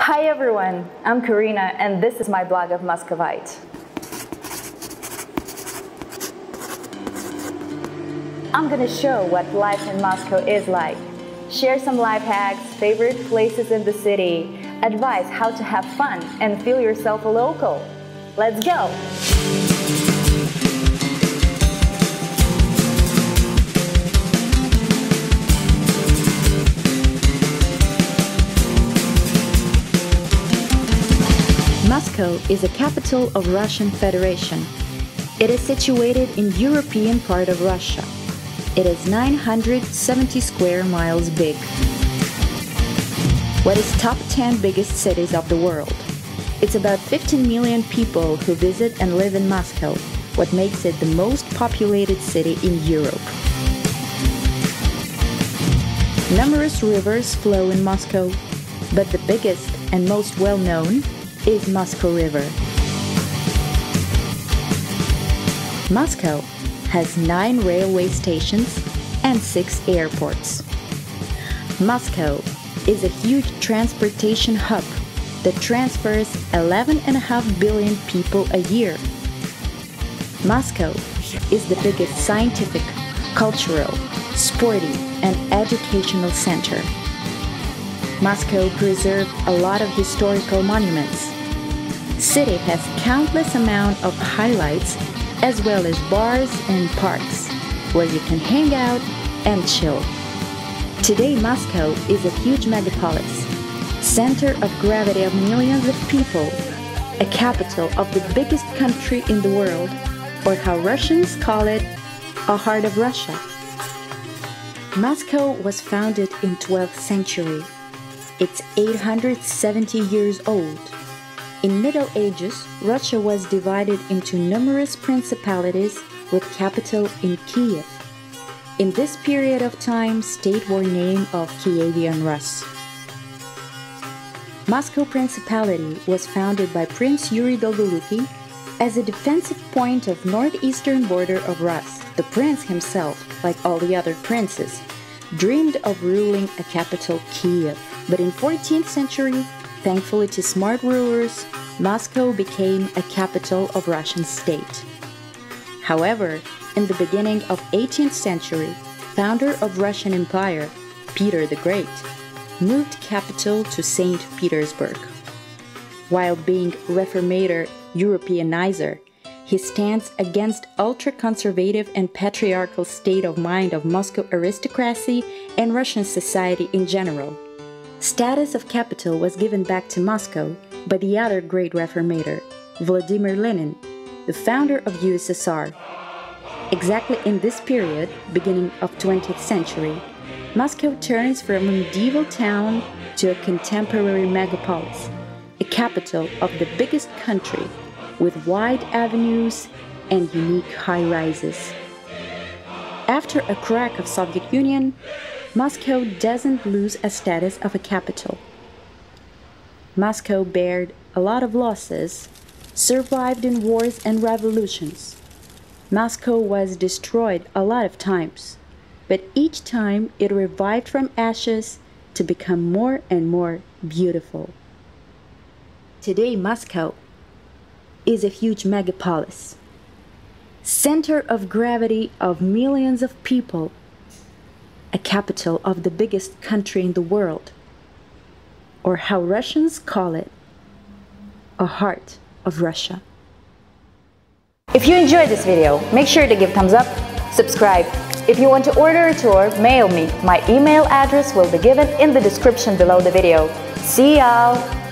Hi everyone, I'm Karina and this is my blog of Muscovite. I'm gonna show what life in Moscow is like, share some life hacks, favorite places in the city, advise how to have fun and feel yourself a local. Let's go! Moscow is the capital of Russian Federation. It is situated in European part of Russia. It is 970 square miles big. What is top 10 biggest cities of the world? It's about 15 million people who visit and live in Moscow, what makes it the most populated city in Europe. Numerous rivers flow in Moscow, but the biggest and most well-known is Moscow River. Moscow has 9 railway stations and 6 airports. Moscow is a huge transportation hub that transfers 11.5 billion people a year. Moscow is the biggest scientific, cultural, sporty, and educational center. Moscow preserved a lot of historical monuments. City has countless amount of highlights as well as bars and parks where you can hang out and chill. Today Moscow is a huge megapolis, center of gravity of millions of people, a capital of the biggest country in the world, or how Russians call it, a heart of Russia. Moscow was founded in 12th century. It's 870 years old. In Middle Ages, Russia was divided into numerous principalities with capital in Kiev. In this period of time, state were named of Kievan Rus. Moscow Principality was founded by Prince Yuri Dolgoruki as a defensive point of northeastern border of Rus. The prince himself, like all the other princes, dreamed of ruling a capital Kiev. But in 14th century, thankfully to smart rulers, Moscow became a capital of Russian state. However, in the beginning of 18th century, founder of Russian Empire, Peter the Great, moved capital to St. Petersburg. While being reformator Europeanizer, he stands against ultra-conservative and patriarchal state of mind of Moscow aristocracy and Russian society in general. Status of capital was given back to Moscow by the other great reformator, Vladimir Lenin, the founder of USSR. Exactly in this period, beginning of 20th century, Moscow turns from a medieval town to a contemporary megapolis, a capital of the biggest country, with wide avenues and unique high-rises. After a crack of Soviet Union, Moscow doesn't lose a status of a capital. Moscow bared a lot of losses, survived in wars and revolutions. Moscow was destroyed a lot of times, but each time it revived from ashes to become more and more beautiful. Today Moscow is a huge megapolis, center of gravity of millions of people, a capital of the biggest country in the world, or how Russians call it, a heart of Russia. If you enjoyed this video, make sure to give thumbs up, subscribe. If you want to order a tour, mail me. My email address will be given in the description below the video. See y'all!